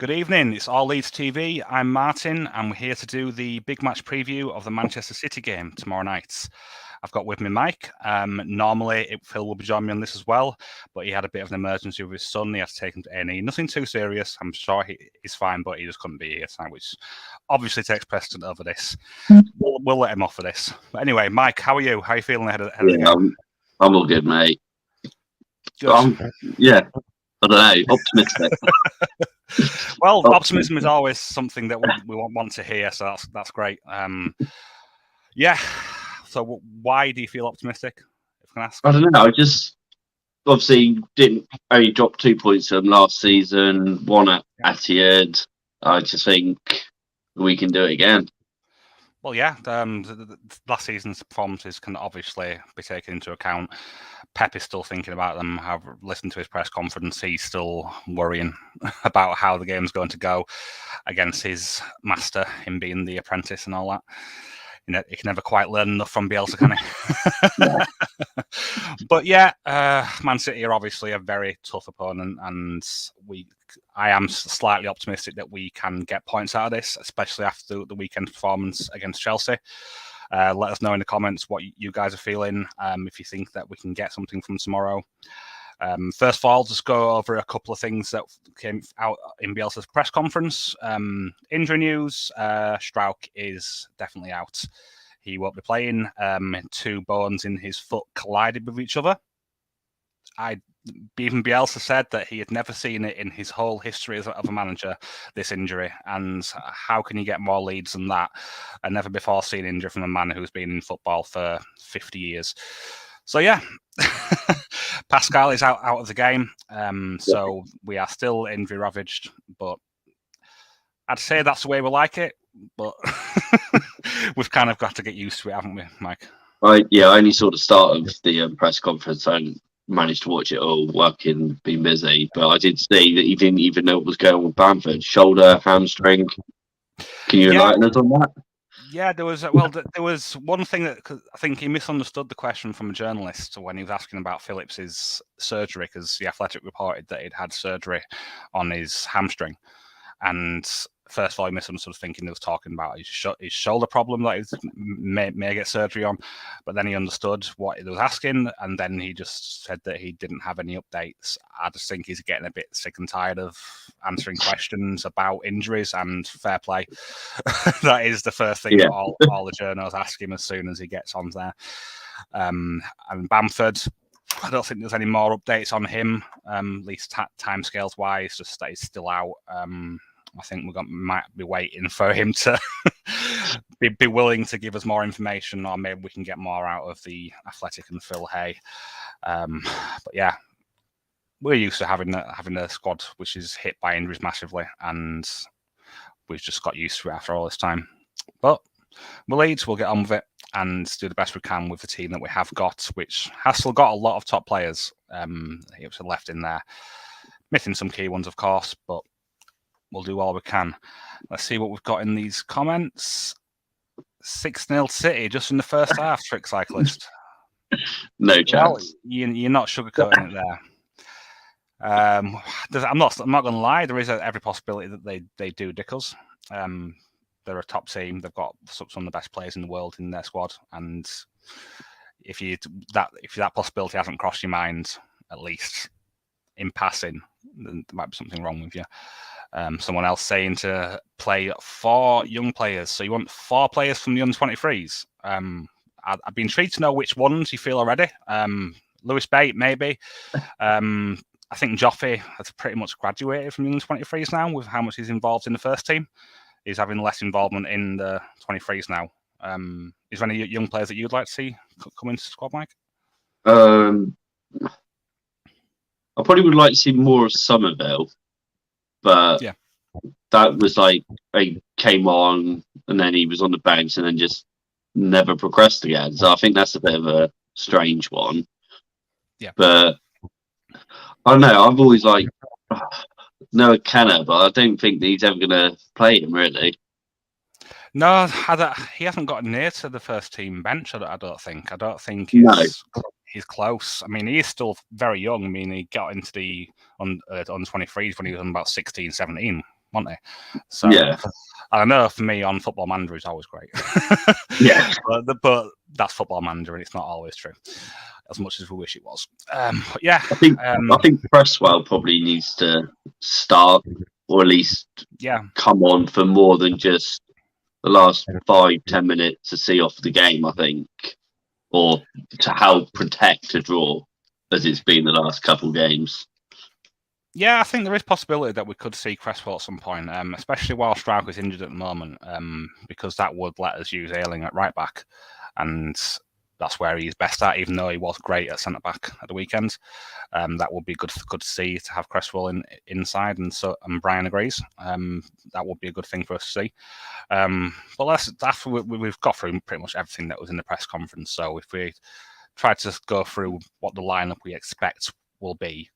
Good evening, it's All Leeds TV. I'm Martin, and we're here to do the big match preview of the Manchester City game tomorrow night. I've got with me Mike. Normally, Phil will be joining me on this as well, but he had a bit of an emergency with his son. He had to take him to A&E. Nothing too serious. I'm sure he's fine, but he just couldn't be here tonight, which obviously takes precedent over this. We'll let him off for this. But anyway, Mike, how are you? How are you feeling ahead of the game? I'm all good, mate. Good. I don't know, optimistic. Well, optimism is always something that we want to hear, so that's great. So why do you feel optimistic, if I can ask? I don't know, I just obviously didn't only drop 2 points from last season, one at Etihad. I just think we can do it again. Well, yeah, the last season's performances can obviously be taken into account. Pep is still thinking about them. I've listened to his press conference. He's still worrying about how the game's going to go against his master, him being the apprentice and all that. You know, he can never quite learn enough from Bielsa, can he? But yeah, Man City are obviously a very tough opponent, and I am slightly optimistic that we can get points out of this, especially after the weekend performance against Chelsea. Let us know in the comments what you guys are feeling, if you think that we can get something from tomorrow. First of all, I'll just go over a couple of things that came out in Bielsa's press conference. Injury news, Strauch is definitely out. He won't be playing. 2 bones in his foot collided with each other. Even Bielsa said that he had never seen it in his whole history of a manager, this injury. And how can you get more leads than that? A never before seen injury from a man who's been in football for 50 years. So yeah, Pascal is out of the game. So we are still injury ravaged, but I'd say that's the way we like it. But we've kind of got to get used to it, haven't we, Mike? I only saw the start of the press conference. I managed to watch it all, working, being busy. But I did see that he didn't even know what was going on with Bamford. Shoulder, hamstring. Can you enlighten us on that? Yeah, there was one thing that I think he misunderstood the question from a journalist when he was asking about Phillips's surgery, because the Athletic reported that he'd had surgery on his hamstring, and first of all, he misunderstood, thinking he was talking about his shoulder problem that he may get surgery on. But then he understood what he was asking, and then he just said that he didn't have any updates. I just think he's getting a bit sick and tired of answering questions about injuries, and fair play. That is the first thing that all the journals ask him as soon as he gets on there. And Bamford, I don't think there's any more updates on him, at least timescales wise, just that he's still out. I think we might be waiting for him to be willing to give us more information, or maybe we can get more out of the Athletic and Phil Hay. But yeah, we're used to having a squad which is hit by injuries massively, and we've just got used to it after all this time. But we'll get on with it and do the best we can with the team that we have got, which has still got a lot of top players left in there. Missing some key ones, of course, but we'll do all we can. Let's see what we've got in these comments. 6-0 City just in the first half, Trick Cyclist. No chance. Well, you're not sugarcoating it there. I'm not going to lie. There is every possibility that they do dick us. They're a top team. They've got some of the best players in the world in their squad, and if that possibility hasn't crossed your mind, at least in passing, then there might be something wrong with you. Someone else saying to play 4 young players. So you want 4 players from the under-23s? I'd be intrigued to know which ones you feel already. Lewis Bate, maybe. I think Joffrey has pretty much graduated from the under-23s now, with how much he's involved in the first team. He's having less involvement in the 23s now. Is there any young players that you'd like to see come into the squad, Mike? I probably would like to see more of Somerville. But that was like he came on and then he was on the bench and then just never progressed again. So I think that's a bit of a strange one. Yeah. But I don't know. I've always Noah Kenner, but I don't think that he's ever going to play him, really. No, he hasn't got near to the first team bench, I don't think. I don't think he's close. I mean, he is still very young. I mean, he got into the on 23s when he was about 16, 17. wasn't he? So yeah, I know for me on Football Manager, it's always great. yeah. but that's Football Manager, and it's not always true, as much as we wish it was. But yeah, I think Cresswell probably needs to start, or at least come on for more than just the last 5-10 minutes to see off the game, I think, or to help protect a draw, as it's been the last couple of games. Yeah, I think there is possibility that we could see Cresswell at some point, especially while Strauch is injured at the moment, because that would let us use Ayling at right back, and that's where he's best at. Even though he was great at centre back at the weekend, that would be good to see, to have Cresswell inside, and Brian agrees. That would be a good thing for us to see. But we've got through pretty much everything that was in the press conference. So if we try to go through what the lineup we expect will be.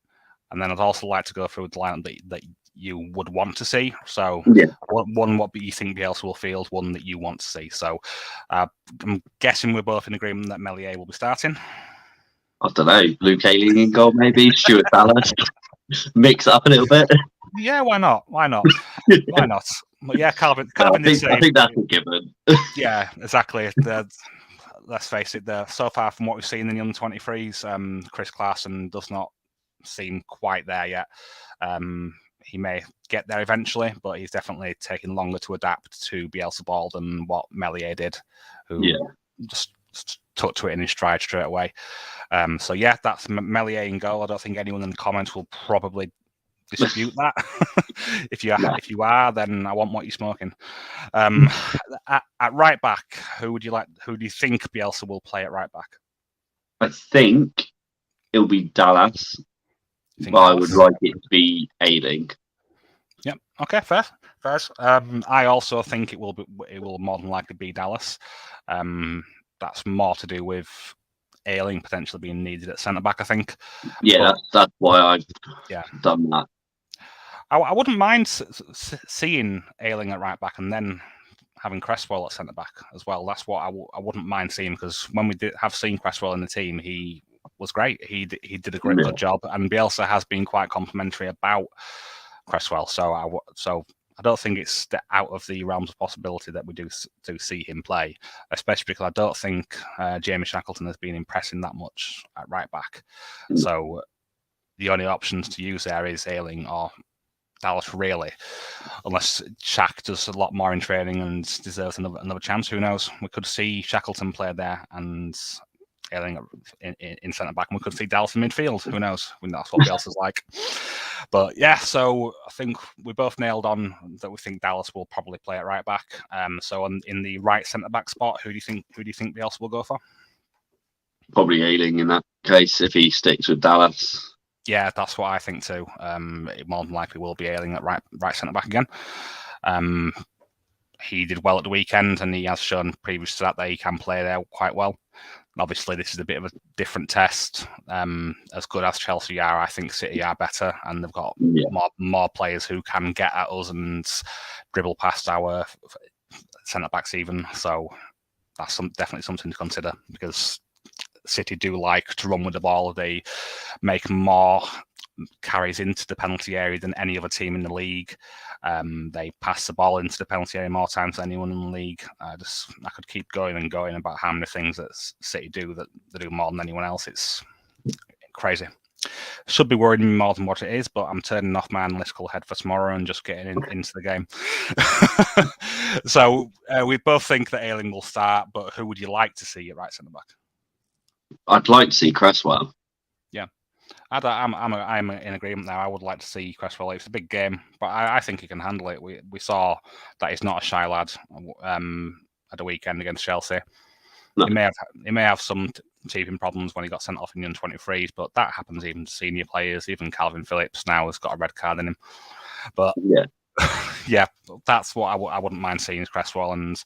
And then I'd also like to go through the lineup that you would want to see. So one, what you think Bielsa will field, one that you want to see. So I'm guessing we're both in agreement that Meslier will be starting. I don't know. Luke Ayling in goal, maybe. Stuart Dallas. Mix up a little bit. Yeah, why not? Why not? Why not? But yeah, Calvin I think that's a given. Yeah, exactly. Let's face it, so far from what we've seen in the under-23s, Chris Clarkson does not seem quite there yet. He may get there eventually, but he's definitely taking longer to adapt to Bielsa ball than what Meslier did, who just took to it in his stride straight away. So yeah, that's Meslier in goal. I don't think anyone in the comments will probably dispute that. If you are, then I want what you're smoking. At right back, who do you think Bielsa will play at right back? I think it'll be Dallas. But I would like it to be Ayling. Yep. Okay. Fair. I also think it will more than likely be Dallas. That's more to do with Ayling potentially being needed at centre back, I think. Yeah, that's why I've done that. I wouldn't mind seeing Ayling at right back and then having Cresswell at centre back as well. That's what I wouldn't mind seeing, because when we have seen Cresswell in the team, he was great. He did a good job, and Bielsa has been quite complimentary about Cresswell. So I don't think it's out of the realms of possibility that we do see him play, especially because I don't think Jamie Shackleton has been impressing that much at right back. So the only options to use there is Ayling or Dallas, really, unless Shaq does a lot more in training and deserves another chance. Who knows? We could see Shackleton play there and Ayling in centre back, and we could see Dallas in midfield. Who knows? That's what Bielsa's like. But yeah, so I think we both nailed on that we think Dallas will probably play at right back. So in the right centre back spot, who do you think Bielsa will go for? Probably Ayling in that case if he sticks with Dallas. Yeah, that's what I think too. It more than likely will be Ayling at right centre back again. He did well at the weekend, and he has shown previous to that he can play there quite well. Obviously, this is a bit of a different test. As good as Chelsea are, I think City are better, and they've got more players who can get at us and dribble past our centre backs even. So that's definitely something to consider, because City do like to run with the ball. They make more carries into the penalty area than any other team in the league. They pass the ball into the penalty area more times than anyone in the league. I could keep going and going about how many things that City do that they do more than anyone else. It's crazy. Should be worrying me more than what it is, but I'm turning off my analytical head for tomorrow and just getting into the game. So we both think that Ayling will start, but who would you like to see at right centre back? I'd like to see Cresswell. Yeah, I'm in agreement now. I would like to see Cresswell. It's a big game, but I think he can handle it. We saw that he's not a shy lad at the weekend against Chelsea. No. He may have some teething problems when he got sent off in the under-23s, but that happens even to senior players. Even Calvin Phillips now has got a red card in him. But yeah, that's what I wouldn't mind seeing is Cresswell, and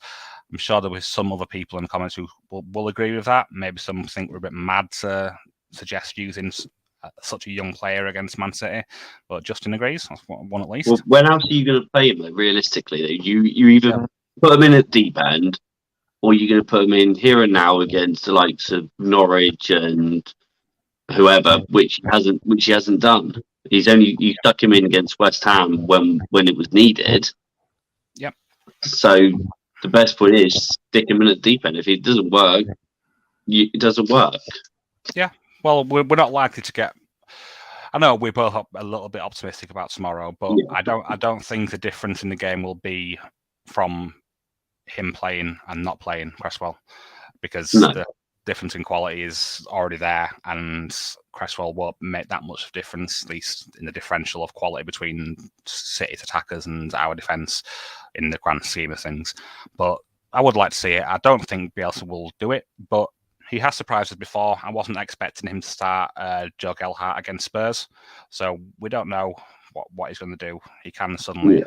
I'm sure there was some other people in the comments who will agree with that. Maybe some think we're a bit mad to suggest using such a young player against Man City, but Justin agrees. That's one at least. Well, when else are you going to play him, though, realistically? You either put him in at deep end, or you're going to put him in here and now against the likes of Norwich and whoever, which he hasn't done. You stuck him in against West Ham when it was needed. Yep. So the best point is stick him in at the deep end. If it doesn't work, it doesn't work. Yeah. Well, we're not likely to get. I know we're both a little bit optimistic about tomorrow, but yeah. I don't think the difference in the game will be from him playing and not playing Cresswell, because the difference in quality is already there, and Cresswell won't make that much difference, at least in the differential of quality between City's attackers and our defence in the grand scheme of things. But I would like to see it. I don't think Bielsa will do it, but he has surprised us before. I wasn't expecting him to start Joe Gelhardt against Spurs, so we don't know what he's going to do. He can suddenly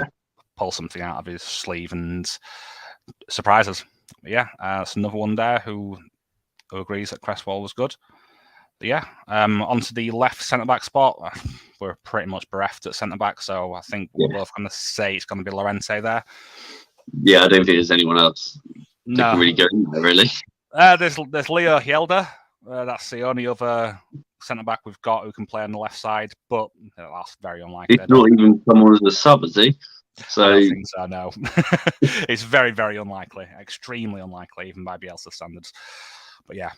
pull something out of his sleeve and surprise us. But yeah, it's another one there who agrees that Cresswell was good. But yeah, onto the left centre-back spot. We're pretty much bereft at centre-back, so I think we're both going to say it's going to be Llorente there. Yeah, I don't think there's anyone else that can really go in there, really. There's Leo Hjelde. That's the only other centre-back we've got who can play on the left side, but that's very unlikely. It's not even someone as a sub, is he? So I don't think so, no. It's very, very unlikely. Extremely unlikely, even by Bielsa standards. But yeah,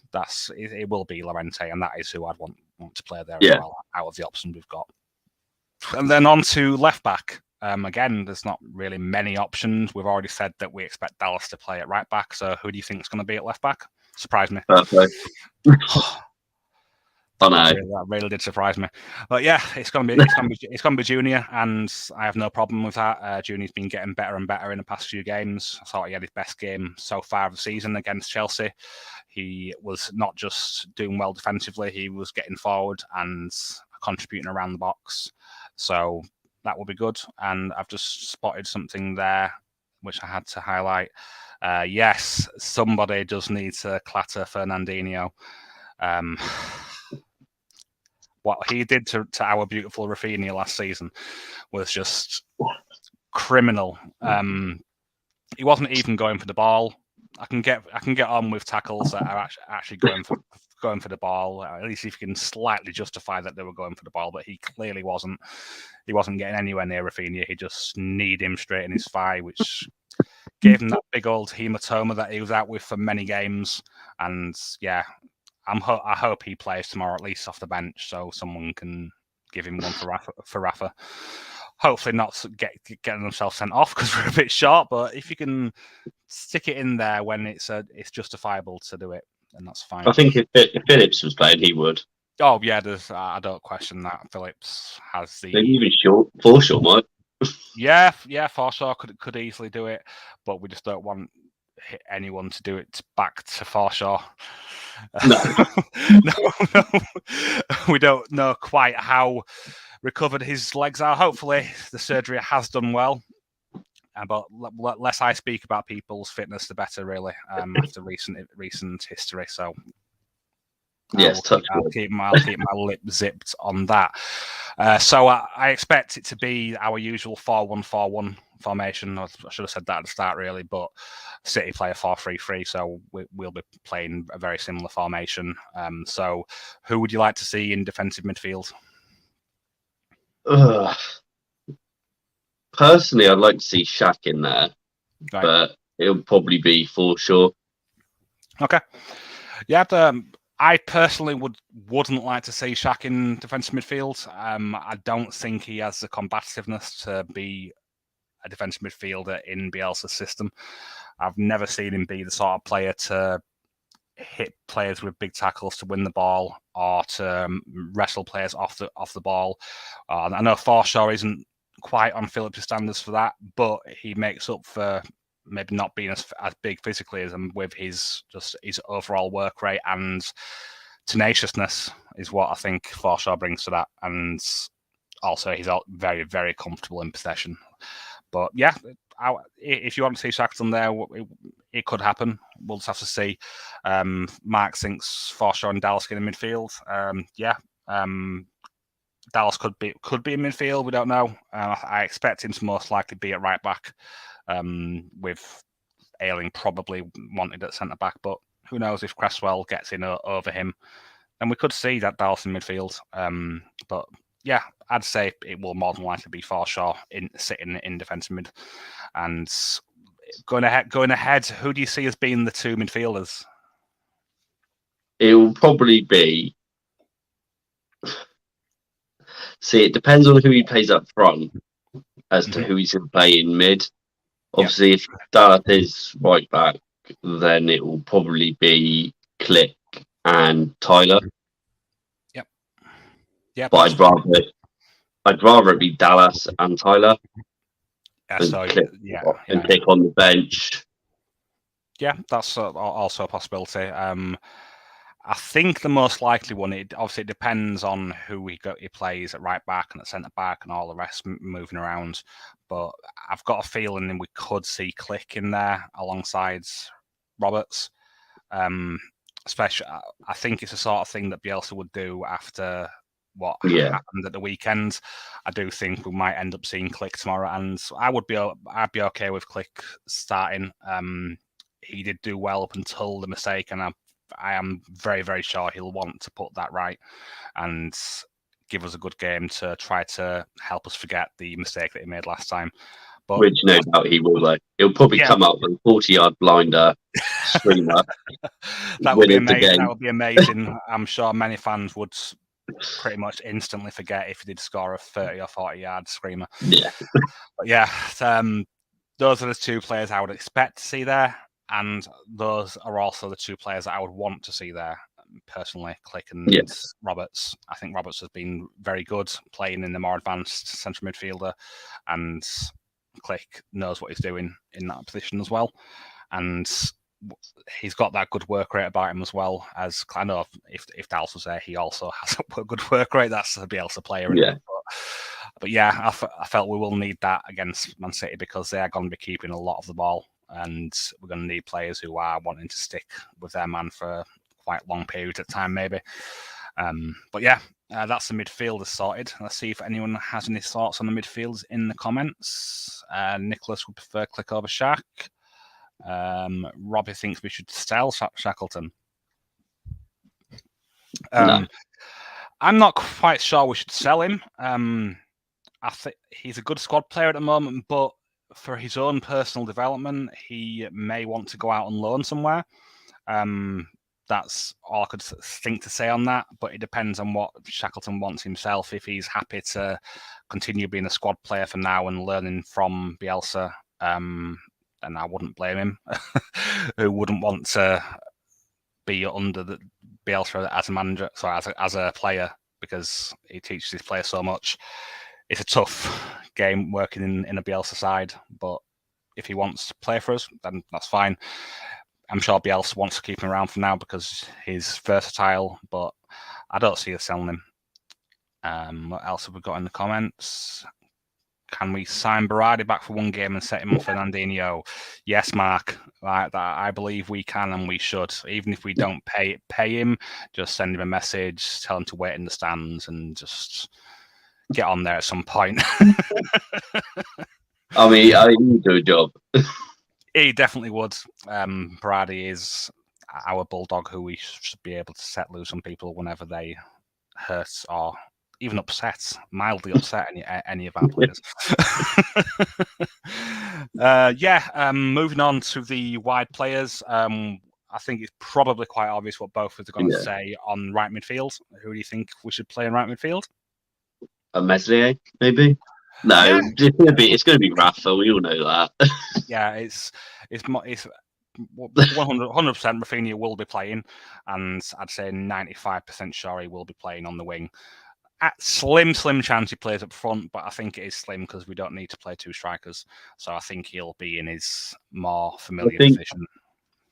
it will be Llorente, and that is who I'd want to play there as well, out of the options we've got. And then on to left-back. Again, there's not really many options. We've already said that we expect Dallas to play at right back. So who do you think is going to be at left back? Surprise me. Perfect. That really did surprise me. But yeah, it's going to be Junior, and I have no problem with that. Junior's been getting better and better in the past few games. I thought he had his best game so far of the season against Chelsea. He was not just doing well defensively; he was getting forward and contributing around the box. So that will be good. And I've just spotted something there which I had to highlight. Yes, somebody does need to clatter Fernandinho. What he did to our beautiful Rafinha last season was just criminal. He wasn't even going for the ball. I can get on with tackles that are actually going for the ball. At least if you can slightly justify that they were going for the ball, but he clearly wasn't. He wasn't getting anywhere near Rafinha. He just kneed him straight in his thigh, which gave him that big old hematoma that he was out with for many games. And yeah, I hope he plays tomorrow, at least off the bench, so someone can give him one for Rafa. Hopefully not getting themselves sent off because we're a bit short, but if you can stick it in there when it's justifiable to do it, then that's fine. I think if Phillips was playing, he would. Oh yeah, I don't question that. Phillips has the maybe even Forshaw might. Yeah, Forshaw could easily do it, but we just don't want anyone to do it back to Forshaw. No. We don't know quite how recovered his legs are. Hopefully, the surgery has done well. But less I speak about people's fitness, the better, really. After recent history, so yes, I'll keep my lip zipped on that. So I expect it to be our usual 4-1-4-1 formation. I should have said that at the start, really, but City play a 4-3-3, so we'll be playing a very similar formation. So who would you like to see in defensive midfield? Personally, I'd like to see Shaq in there, but it'll probably be Forshaw. Okay. Yeah, I personally wouldn't like to see Shaq in defensive midfield. I don't think he has the combativeness to be a defensive midfielder in Bielsa's system. I've never seen him be the sort of player to hit players with big tackles to win the ball or to wrestle players off the ball. I know Forshaw isn't quite on Phillips' standards for that, but he makes up for maybe not being as big physically as him with his overall work rate and tenaciousness is what I think Forshaw brings to that. And also he's very, very comfortable in possession. But yeah, if you want to see Shackleton there, it could happen. We'll just have to see. Mark thinks Forshaw and Dallas get in midfield. Dallas could be in midfield. We don't know. I expect him to most likely be at right back, with Ayling probably wanted at centre back. But who knows if Cresswell gets in over him, and we could see that Dallas in midfield. But yeah, I'd say it will more than likely be Forshaw sitting in defensive mid. And going ahead, who do you see as being the two midfielders? It will probably be. See, it depends on who he plays up front as to who he's going to play in mid. Obviously, if Dallas is right back, then it will probably be Click and Tyler. Yeah, but I'd rather it be Dallas and Tyler. And Click on the bench. Yeah, that's also a possibility. I think the most likely one, obviously it depends on who he plays at right back and at centre back and all the rest moving around. But I've got a feeling we could see Click in there alongside Roberts. Especially, I think it's the sort of thing that Bielsa would do after what happened at the weekend. I do think we might end up seeing Click tomorrow, and I'd be okay with Click starting. He did do well up until the mistake, and I am very, very sure he'll want to put that right and give us a good game to try to help us forget the mistake that he made last time. But, which no doubt he will. He'll probably come up with a 40-yard blinder screamer. That would be amazing. That would be amazing. I'm sure many fans would pretty much instantly forget if he did score a 30 or 40-yard screamer. Yeah. But yeah, those are the two players I would expect to see there. And those are also the two players that I would want to see there, personally, Click and Roberts. I think Roberts has been very good playing in the more advanced central midfielder, and Click knows what he's doing in that position as well. And he's got that good work rate about him as well. As I know if Dallas was there, he also has a good work rate. That's a Bielsa player. Yeah. But yeah, I felt we will need that against Man City because they are going to be keeping a lot of the ball. And we're going to need players who are wanting to stick with their man for quite long periods of time, maybe. But yeah, that's the midfielders sorted. Let's see if anyone has any thoughts on the midfielders in the comments. Nicholas would prefer Click over Shaq. Robbie thinks we should sell Shackleton. No. I'm not quite sure we should sell him. I think he's a good squad player at the moment, but for his own personal development, he may want to go out on loan somewhere. That's all I could think to say on that, but it depends on what Shackleton wants himself. If he's happy to continue being a squad player for now and learning from Bielsa, then I wouldn't blame him. Who wouldn't want to be under the Bielsa as a manager, as a player, because he teaches his players so much. It's a tough game working in a Bielsa side, but if he wants to play for us, then that's fine. I'm sure Bielsa wants to keep him around for now because he's versatile, but I don't see us selling him. What else have we got in the comments? Can we sign Berardi back for one game and set him on Fernandinho? Yes, Mark. I believe we can and we should. Even if we don't pay him, just send him a message, tell him to wait in the stands and just get on there at some point. I mean, he do a job. He definitely would. Berardi is our bulldog who we should be able to set loose on people whenever they hurt or even mildly upset any of our players. Moving on to the wide players. I think it's probably quite obvious what both of us are going to say on right midfield. Who do you think we should play in right midfield? A Meslier, maybe? No, it's going to be Rafa. We all know that. Yeah, it's 100% Rafinha will be playing, and I'd say 95% sure he will be playing on the wing. At slim chance he plays up front, but I think it is slim because we don't need to play two strikers. So I think he'll be in his more familiar position.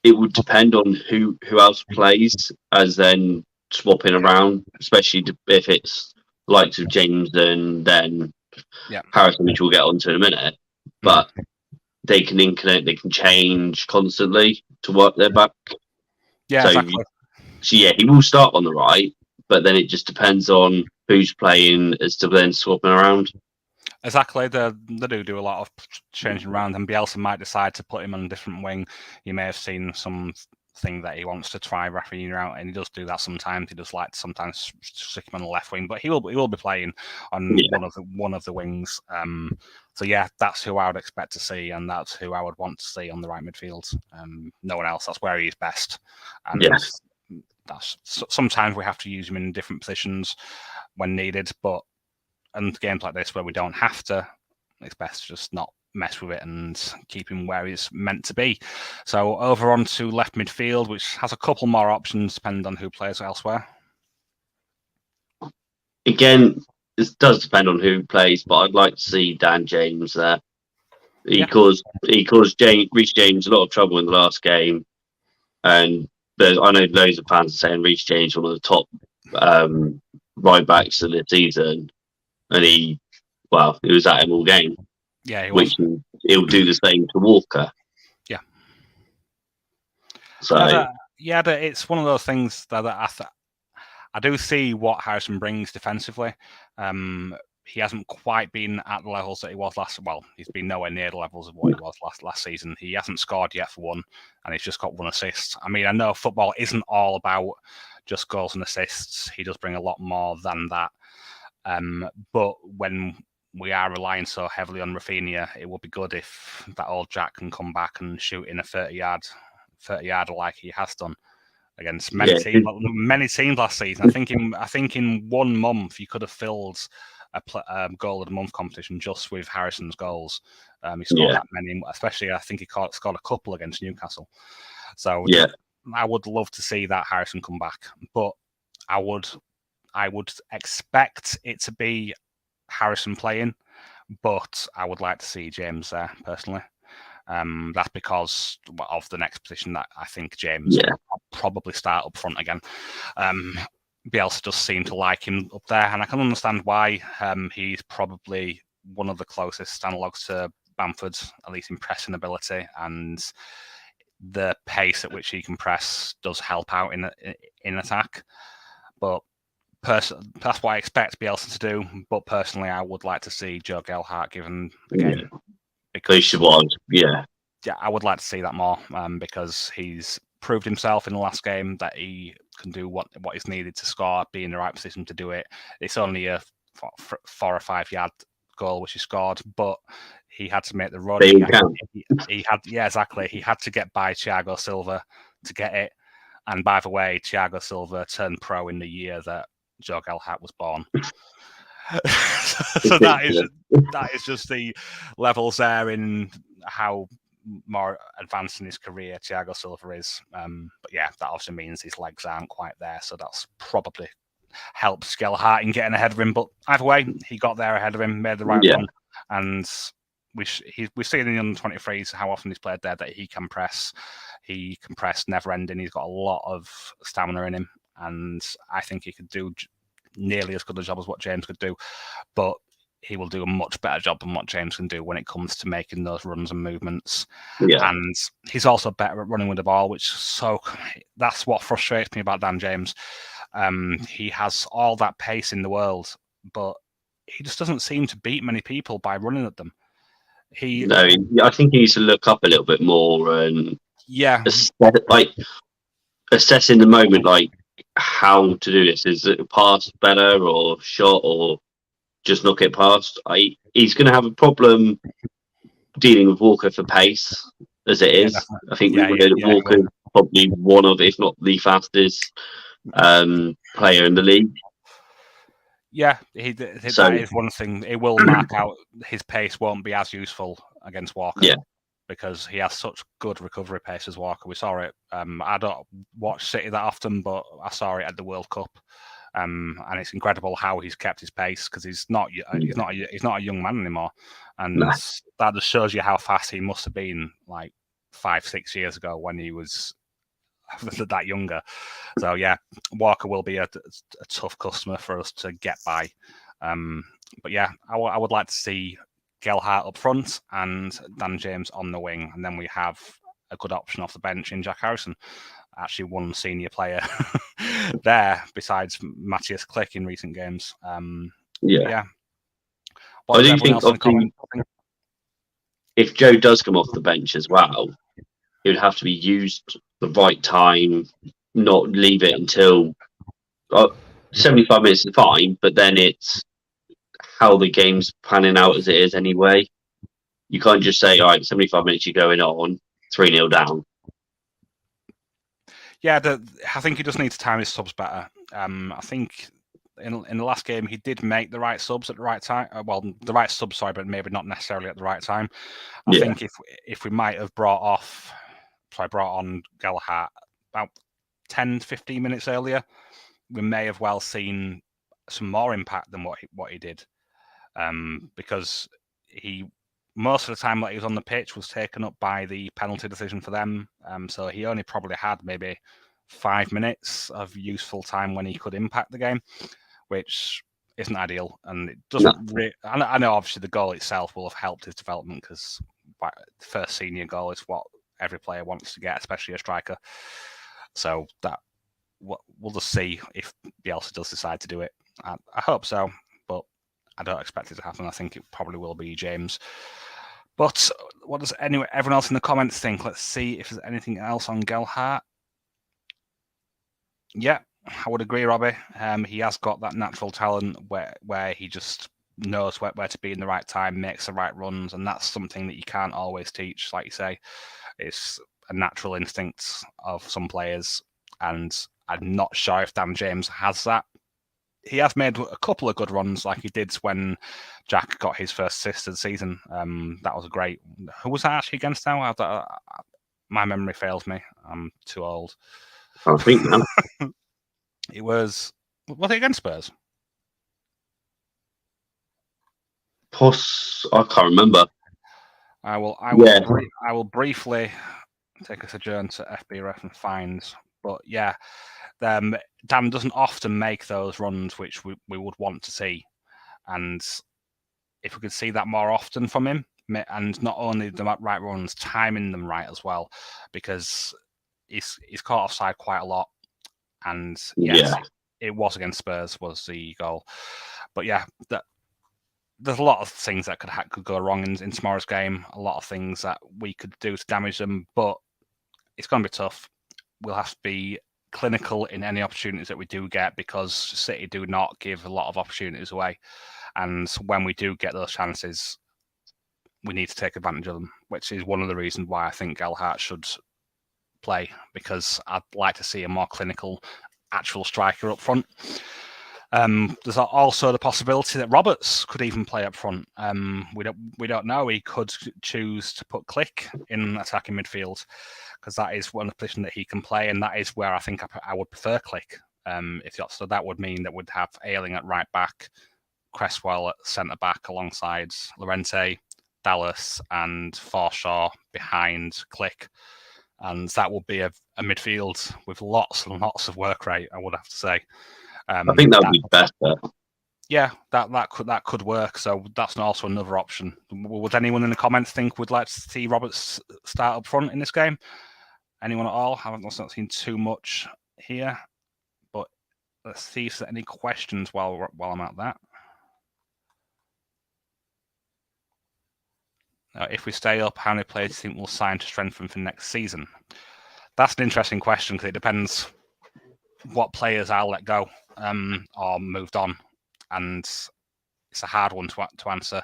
It would depend on who else plays, as then swapping around, especially if it's likes of James and then Harrison, which we'll get onto in a minute. But they can inconnect, they can change constantly to work their back. Yeah, exactly. He will start on the right, but then it just depends on who's playing as to then swapping around. Exactly. They do a lot of changing around, and Bielsa might decide to put him on a different wing. You may have seen some thing that he wants to try Rafinha out, and he does do that sometimes. He does like to sometimes stick him on the left wing, but he will be playing on one of the wings. So yeah, that's who I would expect to see, and that's who I would want to see on the right midfield. No one else. That's where he is best. And that's sometimes we have to use him in different positions when needed, but and games like this where we don't have to, it's best to just not mess with it and keep him where he's meant to be. So over on to left midfield, which has a couple more options depending on who plays elsewhere. Again, this does depend on who plays, but I'd like to see Dan James there. He caused Reece James a lot of trouble in the last game, and I know loads of fans are saying Reece James one of the top right backs of the season, and he was at him all game. Yeah, he was. Which he'll do the same to Walker. Yeah. So it's one of those things that I do see what Harrison brings defensively. He hasn't quite been at the levels that he was last. Well, he's been nowhere near the levels of what he was last season. He hasn't scored yet for one, and he's just got one assist. I mean, I know football isn't all about just goals and assists. He does bring a lot more than that. But when we are relying so heavily on Rafinha, it would be good if that old Jack can come back and shoot in a 30-yard like he has done against many teams last season. I think in 1 month you could have filled a goal of the month competition just with Harrison's goals. He scored that many, especially I think he scored a couple against Newcastle. So I would love to see that Harrison come back, but I would expect it to be Harrison playing, but I would like to see James there personally. That's because of the next position that I think James will probably start up front again. Bielsa does seem to like him up there, and I can understand why. He's probably one of the closest analogues to Bamford, at least in pressing ability, and the pace at which he can press does help out in attack. But that's what I expect Bielsa to do, but personally, I would like to see Joe Gelhardt given the game. Because I would like to see that more because he's proved himself in the last game that he can do what is needed to score, be in the right position to do it. It's only a 4 or 5 yard goal which he scored, but he had to make the run. He had to get by Thiago Silva to get it. And by the way, Thiago Silva turned pro in the year that Joe Gelhardt was born. So that is just the levels there in how more advanced in his career Thiago Silva is. But yeah, that obviously means his legs aren't quite there. So that's probably helps Gelhardt in getting ahead of him. But either way, he got there ahead of him, made the right run. And we've seen in the under-23s how often he's played there that he can press. He can press never ending. He's got a lot of stamina in him. And I think he could do nearly as good a job as what James could do. But he will do a much better job than what James can do when it comes to making those runs and movements. Yeah. And he's also better at running with the ball, that's what frustrates me about Dan James. He has all that pace in the world, but he just doesn't seem to beat many people by running at them. I think he needs to look up a little bit more and assessing the moment, like how to do this. Is it a pass better or shot or just knock it past? He's going to have a problem dealing with Walker for pace as it is. I think we know that Walker is probably one of, if not the fastest player in the league. Yeah, that is one thing. It will mark out his pace won't be as useful against Walker. Yeah. Because he has such good recovery pace as Walker. We saw it. I don't watch City that often, but I saw it at the World Cup, and it's incredible how he's kept his pace because he's not a young man anymore, and that just shows you how fast he must have been like 5-6 years ago when he was that younger. So yeah, Walker will be a tough customer for us to get by. But yeah, I would like to see Gelhardt up front and Dan James on the wing, and then we have a good option off the bench in Jack Harrison. Actually, one senior player there besides Matthias Klick in recent games. Yeah. I do think if Joe does come off the bench as well, he would have to be used the right time, not leave it until 75 minutes is fine, but then it's how the game's panning out as it is anyway. You can't just say, all right, 75 minutes you're going on, 3-0 down. Yeah, I think he just needs to time his subs better. I think in the last game he did make the right subs at the right time. Well, the right subs, sorry, but maybe not necessarily at the right time. I think if we might have brought on Gelhardt about 10-15 minutes earlier, we may have well seen some more impact than what he did, because most of the time that he was on the pitch was taken up by the penalty decision for them. So he only probably had maybe 5 minutes of useful time when he could impact the game, which isn't ideal. And it doesn't. No. I know obviously the goal itself will have helped his development, because the first senior goal is what every player wants to get, especially a striker. So that we'll just see if Bielsa does decide to do it. I hope so, but I don't expect it to happen. I think it probably will be James. But what does everyone else in the comments think? Let's see if there's anything else on Gelhardt. Yeah, I would agree, Robbie. He has got that natural talent where he just knows where to be in the right time, makes the right runs, and that's something that you can't always teach. Like you say, it's a natural instinct of some players, and I'm not sure if Dan James has that. He has made a couple of good runs, like he did when Jack got his first assist of the season. That was great. Who was that actually against now? My memory fails me. I'm too old. I think it was it against Spurs? I can't remember. I will briefly take a sojourn to FBref and find. But yeah, Dan doesn't often make those runs which we would want to see. And if we could see that more often from him, and not only the right runs, timing them right as well, because he's caught offside quite a lot. And yes, it was against Spurs was the goal. But yeah, there's a lot of things that could go wrong in tomorrow's game. A lot of things that we could do to damage them, but it's going to be tough. We'll have to be clinical in any opportunities that we do get, because City do not give a lot of opportunities away. And when we do get those chances, we need to take advantage of them, which is one of the reasons why I think Gelhardt should play, because I'd like to see a more clinical, actual striker up front. There's also the possibility that Roberts could even play up front. We don't know. He could choose to put Click in attacking midfield, because that is one position that he can play, and that is where I think I would prefer Click. So that would mean that we'd have Ayling at right back, Cresswell at centre back alongside Llorente, Dallas, and Forshaw behind Click. And that would be a midfield with lots and lots of work rate, I would have to say. I think that would be better. Yeah, that could work. So that's also another option. Would anyone in the comments think would like to see Roberts start up front in this game? Anyone at all? I've not seen too much here, but let's see if there's any questions while I'm at that. If we stay up, how many players do you think will sign to strengthen for next season? That's an interesting question, because it depends what players I'll let go or moved on, and it's a hard one to answer.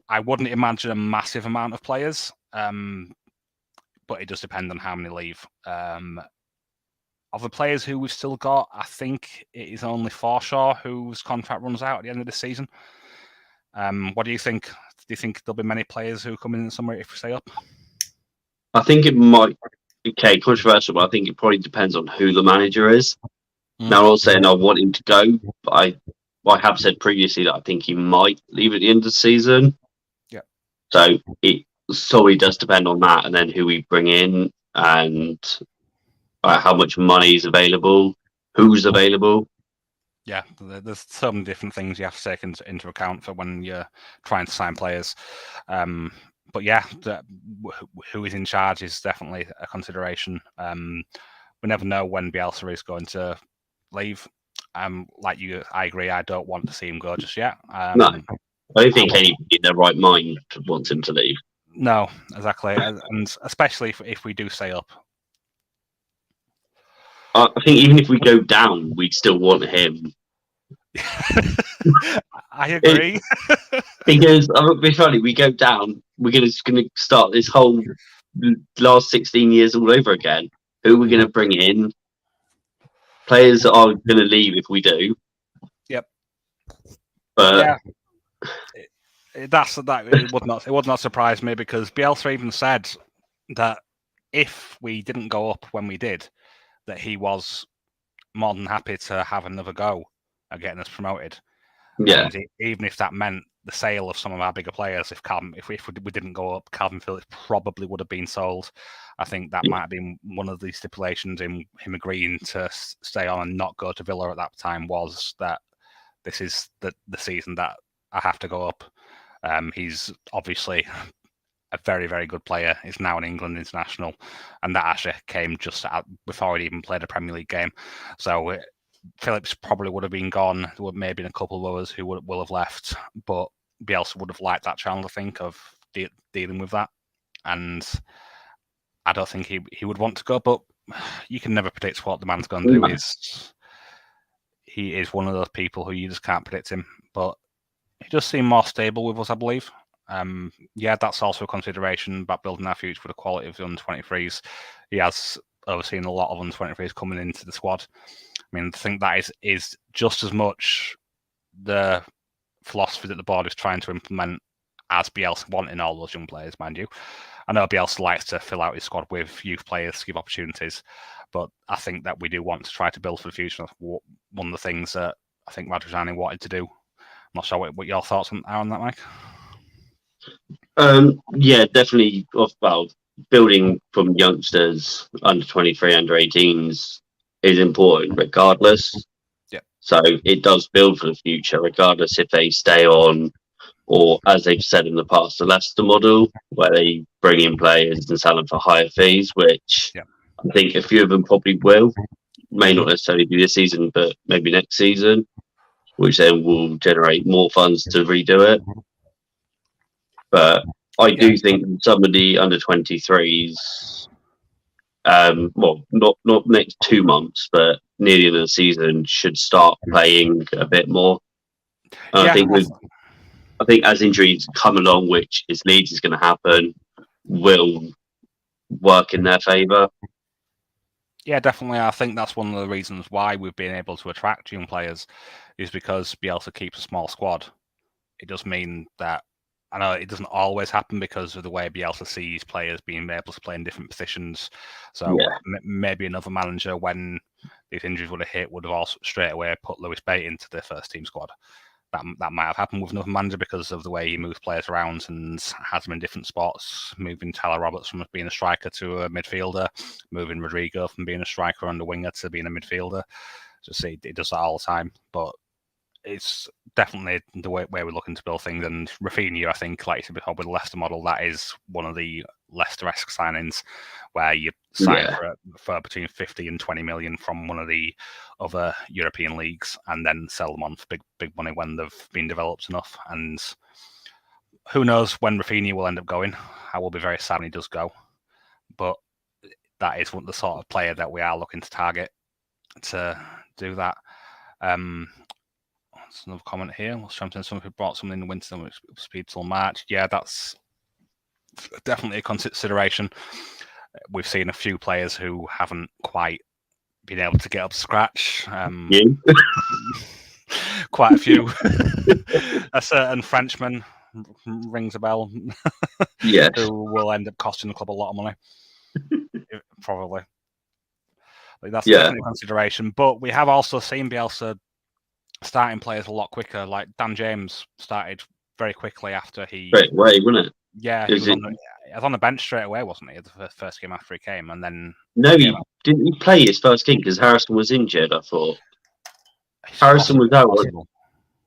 I wouldn't imagine a massive amount of players, but it does depend on how many leave. Of the players who we've still got, I think it is only Forshaw whose contract runs out at the end of the season. What do you think? Do you think there'll be many players who come in somewhere if we stay up? I think it might. Okay, controversial, but I think it probably depends on who the manager is. Now, I'm not saying I want him to go, but I have said previously that I think he might leave at the end of the season. Yeah. So it does depend on that, and then who we bring in, and how much money is available, who's available. Yeah, there's so many different things you have to take into account for when you're trying to sign players. But yeah, who is in charge is definitely a consideration. We never know when Bielsa is going to leave. Like you, I agree. I don't want to see him go just yet. No, I don't think anybody in their right mind wants him to leave. No, exactly, and especially if we do stay up. I think even if we go down, we'd still want him. I agree. Because if we go down, we're just going to start this whole last 16 years all over again. Who are we going to bring in? Players are going to leave if we do. Yep. But yeah, it would not surprise me, because Bielsa even said that if we didn't go up when we did, that he was more than happy to have another go at getting us promoted. Yeah. And even if that meant the sale of some of our bigger players, if we didn't go up, Calvin Phillips probably would have been sold. I think that might have been one of the stipulations in him agreeing to stay on and not go to Villa at that time, was that this is the season that I have to go up. He's obviously a very, very good player. He's now an England international, and that actually came just before he'd even played a Premier League game. So Phillips probably would have been gone. There would maybe been a couple of others who will have left, but Bielsa would have liked that challenge, I think, of dealing with that. And I don't think he would want to go, but you can never predict what the man's going to do. He is one of those people who you just can't predict him, but he does seem more stable with us, I believe. Yeah, that's also a consideration about building our future for the quality of the under-23s. He has overseen a lot of under-23s coming into the squad. I mean, I think that is just as much the philosophy that the board is trying to implement as Bielsa wanting all those young players, mind you. I know Bielsa likes to fill out his squad with youth players to give opportunities, but I think that we do want to try to build for the future. One of the things that I think Radrizzani wanted to do. I'm not sure what your thoughts are on that, Mike. Yeah, definitely. About building from youngsters, under 23, under 18s is important, regardless. Yeah. So it does build for the future, regardless if they stay on, or as they've said in the past, the Leicester model, where they bring in players and sell them for higher fees, which I think a few of them probably will. May not necessarily be this season, but maybe next season, which then will generate more funds to redo it. But I do think some of the under 23s, well, not next 2 months, but near the end of the season, should start playing a bit more. I think as injuries come along, which is Leeds is going to happen, will work in their favour. Yeah, definitely. I think that's one of the reasons why we've been able to attract young players, is because Bielsa keeps a small squad. It does mean that, I know it doesn't always happen because of the way Bielsa sees players being able to play in different positions. So maybe another manager, when these injuries would have hit, would have also straight away put Lewis Bate into the first team squad. That might have happened with another manager because of the way he moves players around and has them in different spots, moving Tyler Roberts from being a striker to a midfielder, moving Rodrigo from being a striker and a winger to being a midfielder. Just see, it does that all the time. But it's definitely the way we're looking to build things. And Rafinha, I think, like you said before, with the Leicester model, that is one of the Leicester-esque signings where you sign for between 50 and 20 million from one of the other European leagues and then sell them on for big money when they've been developed enough. And who knows when Rafinha will end up going. I will be very sad when he does go. But that is the sort of player that we are looking to target to do that. That's another comment here. Well, Shackleton, someone who brought something in the winter which speed till March. Yeah, that's definitely a consideration. We've seen a few players who haven't quite been able to get up to scratch. Quite a few. A certain Frenchman rings a bell. Who will end up costing the club a lot of money. Probably. That's definitely a consideration. But we have also seen Bielsa starting players a lot quicker. Like Dan James started very quickly after he... Straight away, wasn't it? Yeah, he was on the bench straight away, wasn't he? The first game after he came, and then... No, didn't he play his first game because Harrison was injured, I thought. Harrison was out. Possible.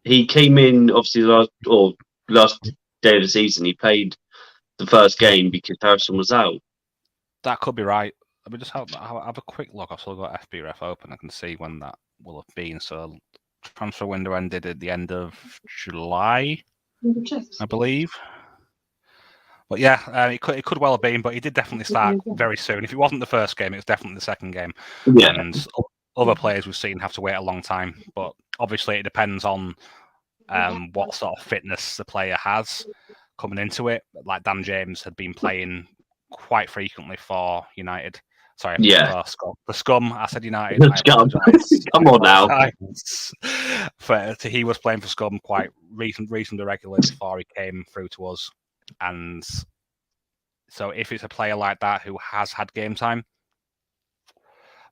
He came in, obviously, last day of the season. He played the first game because Harrison was out. That could be right. Let me just have a quick look. I've still got FBref open. I can see when that will have been. So, transfer window ended at the end of July, I believe. But yeah, it could well have been, but he did definitely start very soon. If it wasn't the first game, it was definitely the second game. Yeah. And other players we've seen have to wait a long time. But obviously, it depends on what sort of fitness the player has coming into it. Like Dan James had been playing quite frequently for United. Sorry, Yeah. for Scum. I said United. I apologise. Come on now. He was playing for Scum quite reasonably regularly before he came through to us. And so if it's a player like that who has had game time,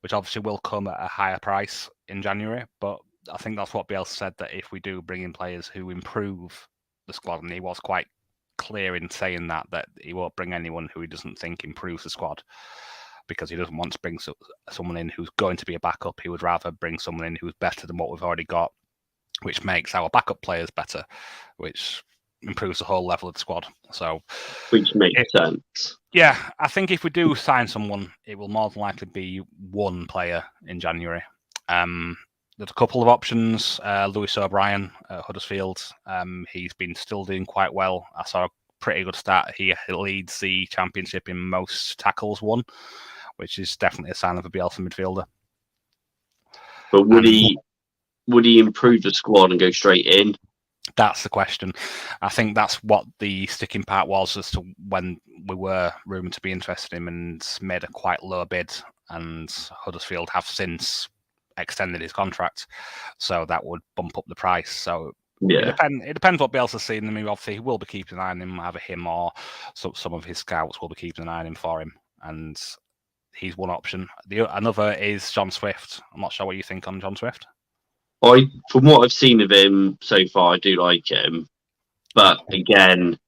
which obviously will come at a higher price in January, but I think that's what Bielsa said, that if we do bring in players who improve the squad, and he was quite clear in saying that he won't bring anyone who he doesn't think improves the squad, because he doesn't want to bring someone in who's going to be a backup. He would rather bring someone in who's better than what we've already got, which makes our backup players better, which improves the whole level of the squad. So, which makes sense. Yeah, I think if we do sign someone, it will more than likely be one player in January. There's a couple of options. Lewis O'Brien at Huddersfield. He's been still doing quite well. I saw a pretty good stat. He leads the championship in most tackles won, which is definitely a sign of a Bielsa midfielder. But would he improve the squad and go straight in? That's the question. I think that's what the sticking part was as to when we were rumoured to be interested in him and made a quite low bid. And Huddersfield have since extended his contract, so that would bump up the price. So yeah, it depends what Bielsa's seeing. I mean, obviously he will be keeping an eye on him, either him or some of his scouts will be keeping an eye on him for him, and he's one option. Another is John Swift. I'm not sure what you think on John Swift. From what I've seen of him so far, I do like him, but again,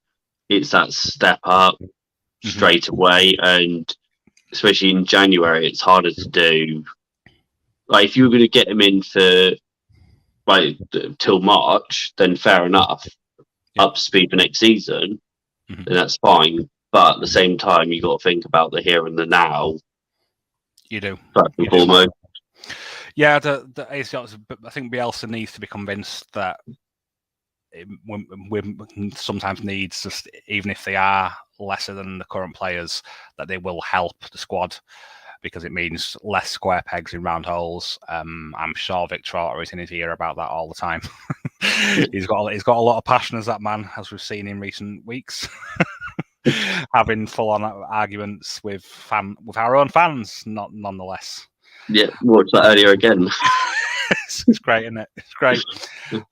it's that step up straight away, and especially in January, it's harder to do. Like, if you were going to get him in for till March, then fair enough, up to speed for next season, then that's fine. But at the same time, you got to think about the here and the now. You do. First and foremost. Yeah, I think Bielsa needs to be convinced that we sometimes needs, just even if they are lesser than the current players, that they will help the squad, because it means less square pegs in round holes. I'm sure Vic Trotter is in his ear about that all the time. He's got a lot of passion as that man, as we've seen in recent weeks, having full-on arguments with our own fans, nonetheless. Yeah, watched that earlier again. It's great, isn't it? It's great.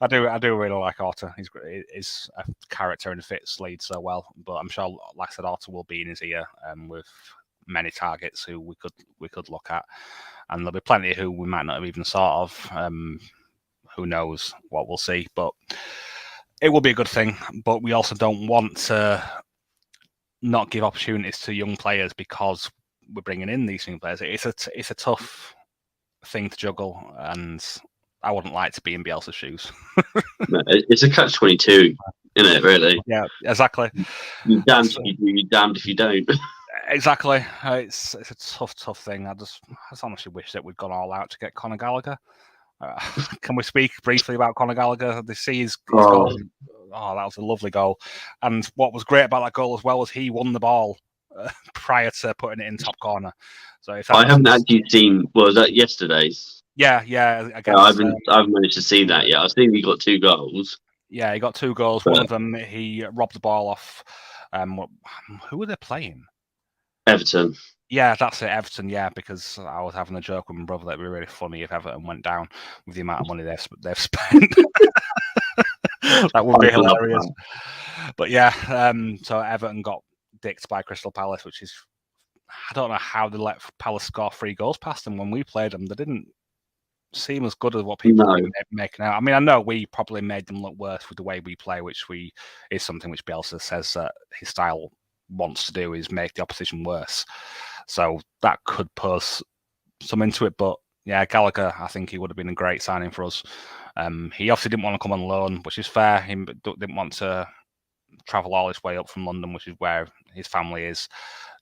I do really like Orta. He's great. He's a character and fits Leeds so well. But I'm sure, like I said, Orta will be in his ear with many targets who we could look at, and there'll be plenty who we might not have even thought of. Who knows what we'll see? But it will be a good thing. But we also don't want to not give opportunities to young players because we're bringing in these young players. It's a tough thing to juggle, and I wouldn't like to be in Bielsa's shoes. It's a catch-22, isn't it? Really? Yeah, exactly. You're damned if you do. You're damned if you don't. Exactly. It's a tough thing. I just honestly wish that we'd gone all out to get Conor Gallagher. Can we speak briefly about Conor Gallagher? They see his goal. Oh, that was a lovely goal. And what was great about that goal as well was he won the ball prior to putting it in top corner. So if I haven't actually seen. Was that yesterday's? Yeah. Against, I haven't managed to see that yet. I've seen he got 2 goals. Yeah, he got 2 goals. One of them, he robbed the ball off. Who were they playing? Everton. Yeah, that's it, Everton. Yeah, because I was having a joke with my brother that it'd be really funny if Everton went down with the amount of money they've spent. That would be hilarious. But yeah, so Everton got dicked by Crystal Palace, which is, I don't know how they let Palace score 3 goals past them when we played them. They didn't seem as good as what people are making out. I mean, I know we probably made them look worse with the way we play, which is something which Bielsa says that his style wants to do, is make the opposition worse. So that could pose some into it. But yeah, Gallagher, I think he would have been a great signing for us. He obviously didn't want to come on loan, which is fair. He didn't want to travel all his way up from London, which is where his family is,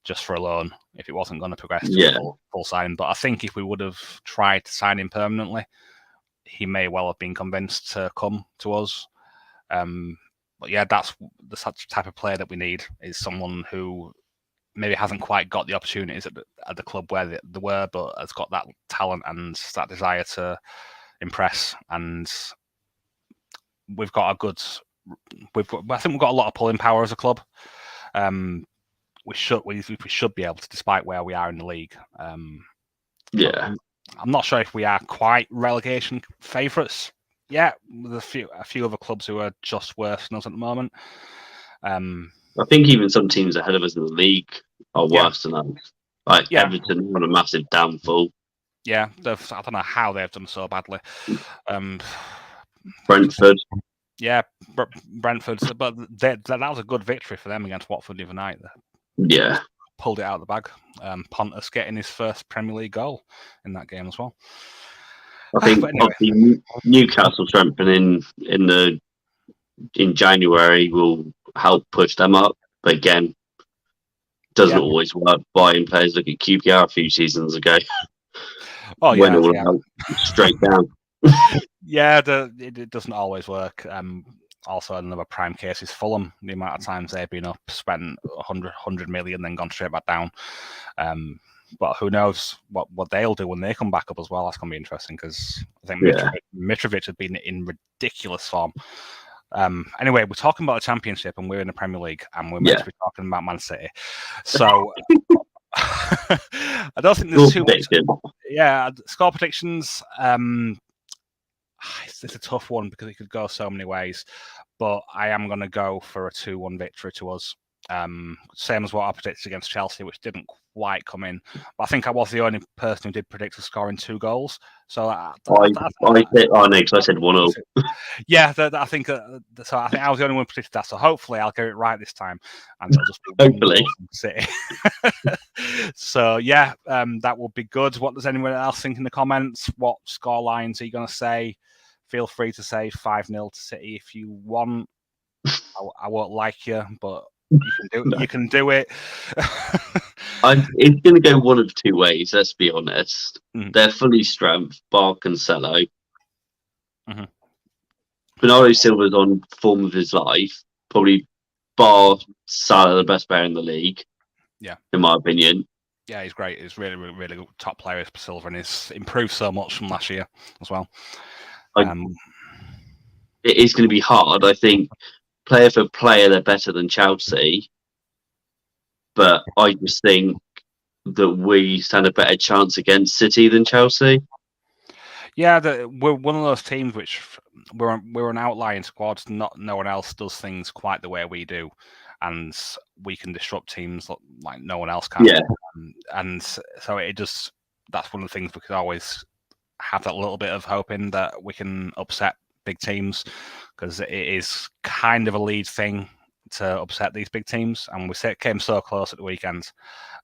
just for a loan, if it wasn't going to progress to full signing. But I think if we would have tried to sign him permanently, he may well have been convinced to come to us. yeah, that's the such type of player that we need, is someone who maybe hasn't quite got the opportunities at the club where they were, but has got that talent and that desire to impress. And we've got I think we've got a lot of pulling power as a club. We should be able to, despite where we are in the league. Yeah, I'm not sure if we are quite relegation favourites yet. There's a few other clubs who are just worse than us at the moment. I think even some teams ahead of us in the league are worse than us. Like Everton on a massive downfall. Yeah, I don't know how they've done so badly. Brentford. Yeah, Brentford. But that was a good victory for them against Watford the other night. Yeah. Pulled it out of the bag. Pontus getting his first Premier League goal in that game as well. I think anyway. Newcastle strengthening in January will help push them up. But again, doesn't always work. Buying players, look at QPR a few seasons ago. Oh yeah, went straight down. Yeah, it doesn't always work. Also, another prime case is Fulham. The amount of times they've been up, spent 100 million, then gone straight back down. But who knows what they'll do when they come back up as well. That's going to be interesting, because I think Mitrovic had been in ridiculous form. Anyway, we're talking about the Championship and we're in the Premier League, and we're meant to be talking about Man City. So I don't think there's too much. Yeah, score predictions. It's a tough one because it could go so many ways, but I am going to go for a 2-1 victory to us. Same as what I predicted against Chelsea, which didn't quite come in. But I think I was the only person who did predict us scoring 2 goals. So I said 1-0. Yeah, I think so. I think I was the only one who predicted that. So hopefully I'll get it right this time, and it'll just be hopefully City. So yeah, that will be good. What does anyone else think in the comments? What score lines are you going to say? Feel free to say 5-0 to City if you want. I won't like you, but you can do it. It's going to go one of 2 ways, let's be honest. They're fully strength, bar Cancelo. Bernardo Silva's on form of his life, probably bar Salah, the best player in the league. Yeah, in my opinion. Yeah, he's great. He's really, really, really good top player for Silva, and he's improved so much from last year as well. It is going to be hard. I think player for player, they're better than Chelsea. But I just think that we stand a better chance against City than Chelsea. Yeah, we're one of those teams which we're an outlying squad. No one else does things quite the way we do, and we can disrupt teams like no one else can. Yeah. And so that's one of the things we could always have, that little bit of hope in that we can upset big teams, because it is kind of a lead thing to upset these big teams, and we came so close at the weekend.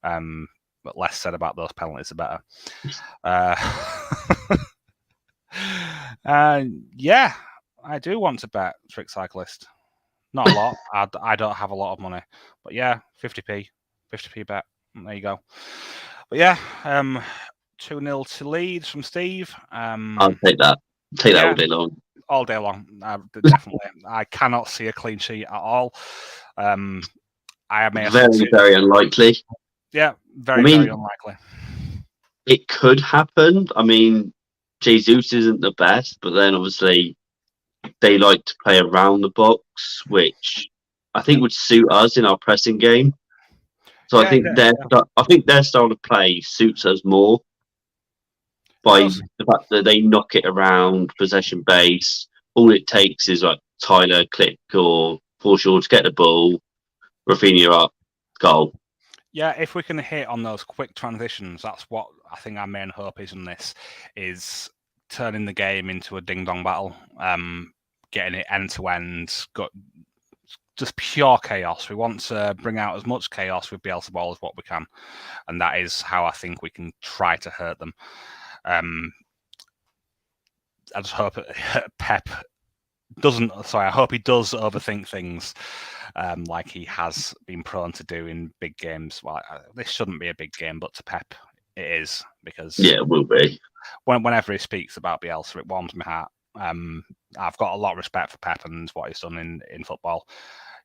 But less said about those penalties, the better. Yeah, I do want to bet Trick Cyclist. Not a lot. I don't have a lot of money, but yeah, 50p bet. There you go. But yeah, 2-0 to Leeds from Steve. I'll take that. Take that all day long. All day long, definitely. I cannot see a clean sheet at all. Very unlikely. Yeah, very unlikely. It could happen. I mean, Jesus isn't the best, but then obviously they like to play around the box, which I think would suit us in our pressing game. So I think their style of play suits us more by the fact that they knock it around possession base. All it takes is like Tyler click or Forshaw to get the ball, Rafinha up, goal. Yeah, if we can hit on those quick transitions, that's what I think our main hope is in this, is turning the game into a ding-dong battle, getting it end-to-end, just pure chaos. We want to bring out as much chaos with Bielsa ball as what we can, and that is how I think we can try to hurt them. I just hope Pep I hope he does overthink things like he has been prone to do in big games. Well, this shouldn't be a big game, but to Pep, it is, because it will be. Whenever he speaks about Bielsa, it warms my heart. I've got a lot of respect for Pep and what he's done in football.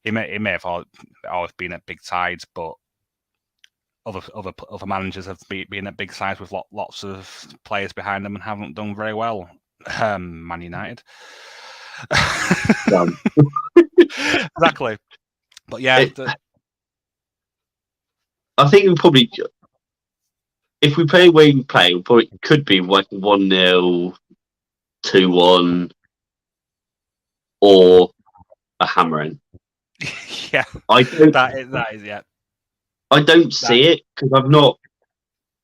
He may have always been at big sides, but other managers have been at big sides with lots of players behind them and haven't done very well. Man United. Exactly. But yeah, I think we probably, if we play the way we play, we probably could be like 1-0, 2-1, or a hammering. Yeah, that is yeah. I don't see it because I've not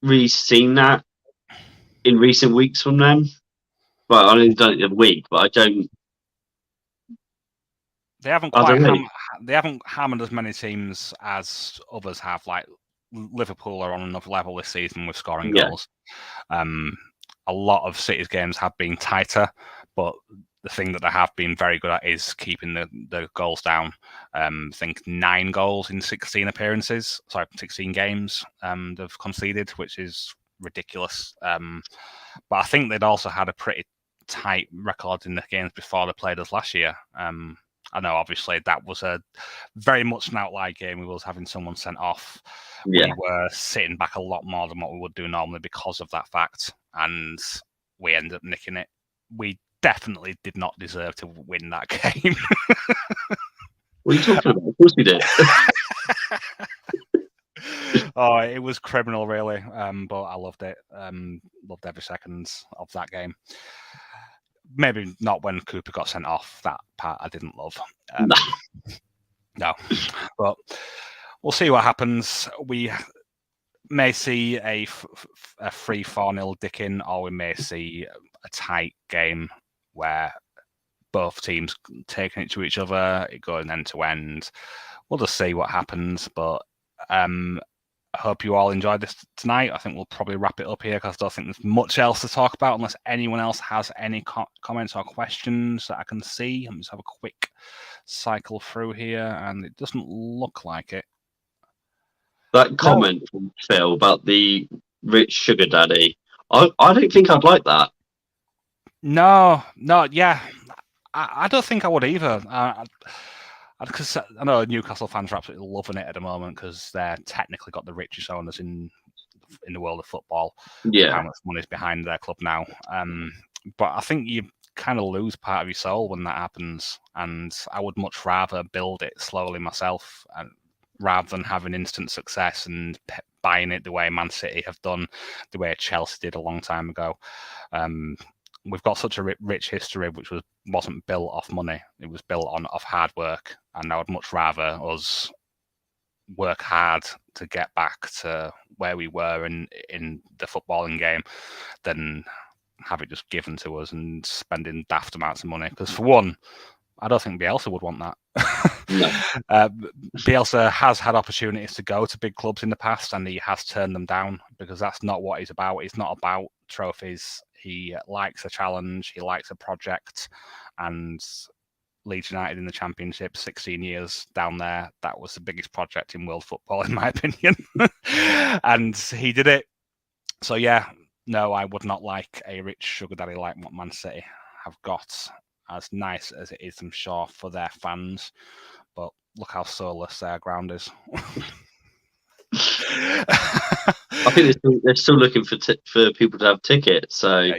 really seen that in recent weeks from them. Well, I only done it a week, but I don't. They haven't hammered as many teams as others have. Like Liverpool are on another level this season with scoring goals. A lot of City's games have been tighter, but the thing that they have been very good at is keeping the goals down. I think 9 goals in 16 appearances. 16 games they've conceded, which is ridiculous. But I think they'd also had a pretty tight record in the games before they played us last year. I know, obviously, that was a very much an outlier game. We was having someone sent off. Yeah. We were sitting back a lot more than what we would do normally because of that fact, and we ended up nicking it. We definitely did not deserve to win that game. What are you talking about? Of course we did. Oh, it was criminal, really. But I loved it. Loved every second of that game. Maybe not when Cooper got sent off. That part I didn't love. No. But we'll see what happens. We may see a 3-4-0 dicking, or we may see a tight game where both teams taking it to each other, it going end to end. We'll just see what happens. But I hope you all enjoyed this tonight. I think we'll probably wrap it up here because I don't think there's much else to talk about unless anyone else has any comments or questions that I can see. Let me just have a quick cycle through here, and it doesn't look like it. That comment from Phil about the rich sugar daddy, I don't think I'd like that. No, yeah. I don't think I would either. Because I know Newcastle fans are absolutely loving it at the moment because they're technically got the richest owners in the world of football. Yeah. How much money is behind their club now. But I think you kind of lose part of your soul when that happens. And I would much rather build it slowly myself rather than having instant success and buying it the way Man City have done, the way Chelsea did a long time ago. We've got such a rich history, which wasn't built off money. It was built off hard work. And I would much rather us work hard to get back to where we were in the footballing game than have it just given to us and spending daft amounts of money. Because for one, I don't think Bielsa would want that. No. Bielsa has had opportunities to go to big clubs in the past, and he has turned them down because that's not what he's about. He's not about trophies. He likes a challenge. He likes a project. And Leeds United in the Championship, 16 years down there, that was the biggest project in world football, in my opinion. And he did it. So, yeah, no, I would not like a rich sugar daddy like what Man City have got. As nice as it is, I'm sure, for their fans. But look how soulless their ground is. I think they're still looking for people to have tickets. So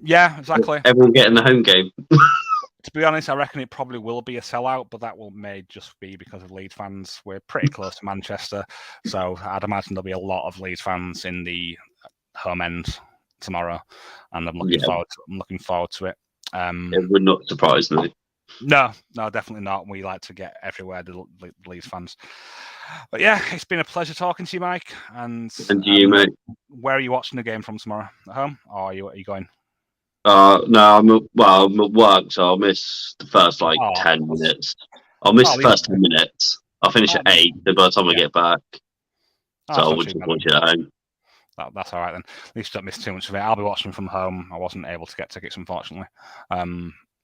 yeah, exactly. Everyone getting the home game. To be honest, I reckon it probably will be a sellout, but that may just be because of Leeds fans. We're pretty close to Manchester, so I'd imagine there'll be a lot of Leeds fans in the home end tomorrow, and I'm looking forward to it. It would not surprise me. No, definitely not. We like to get everywhere, the Leeds fans. But yeah, it's been a pleasure talking to you, Mike. And you, mate. Where are you watching the game from tomorrow? At home, or are you going? No, I'm at work, so I'll miss the first 10 minutes. I'll miss the first 10 minutes. I'll finish at 8 by the time I get back. So I wouldn't watch it at home. That's all right then. At least you don't miss too much of it. I'll be watching from home. I wasn't able to get tickets, unfortunately.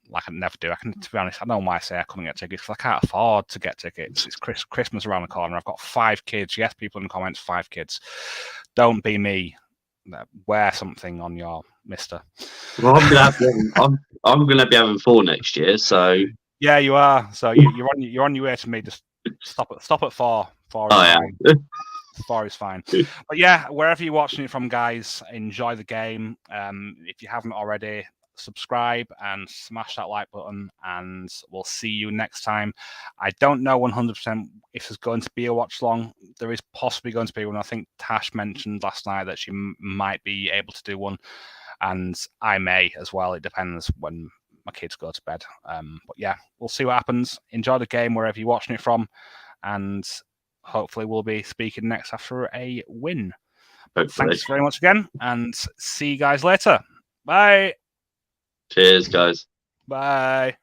Like I never do. To be honest, I don't know why I say I couldn't get tickets because I can't afford to get tickets. It's Christmas around the corner. I've got 5 kids. Yes, people in the comments, 5 kids. Don't be me. Wear something on your Mister. Well, I'm gonna be having 4 next year, so yeah, you are. So you're on your way to me. Just stop at 4. 4 is fine. 4 is fine. But yeah, wherever you're watching it from, guys, enjoy the game. If you haven't already, subscribe and smash that like button, and we'll see you next time. I don't know 100% if there's going to be a watch long. There is possibly going to be one. I think Tash mentioned last night that she might be able to do one, and I may as well. It depends when my kids go to bed. But yeah, we'll see what happens. Enjoy the game wherever you're watching it from, and hopefully we'll be speaking next after a win. hopefully. Thanks very much again, and see you guys later. Bye. Cheers, guys. Bye.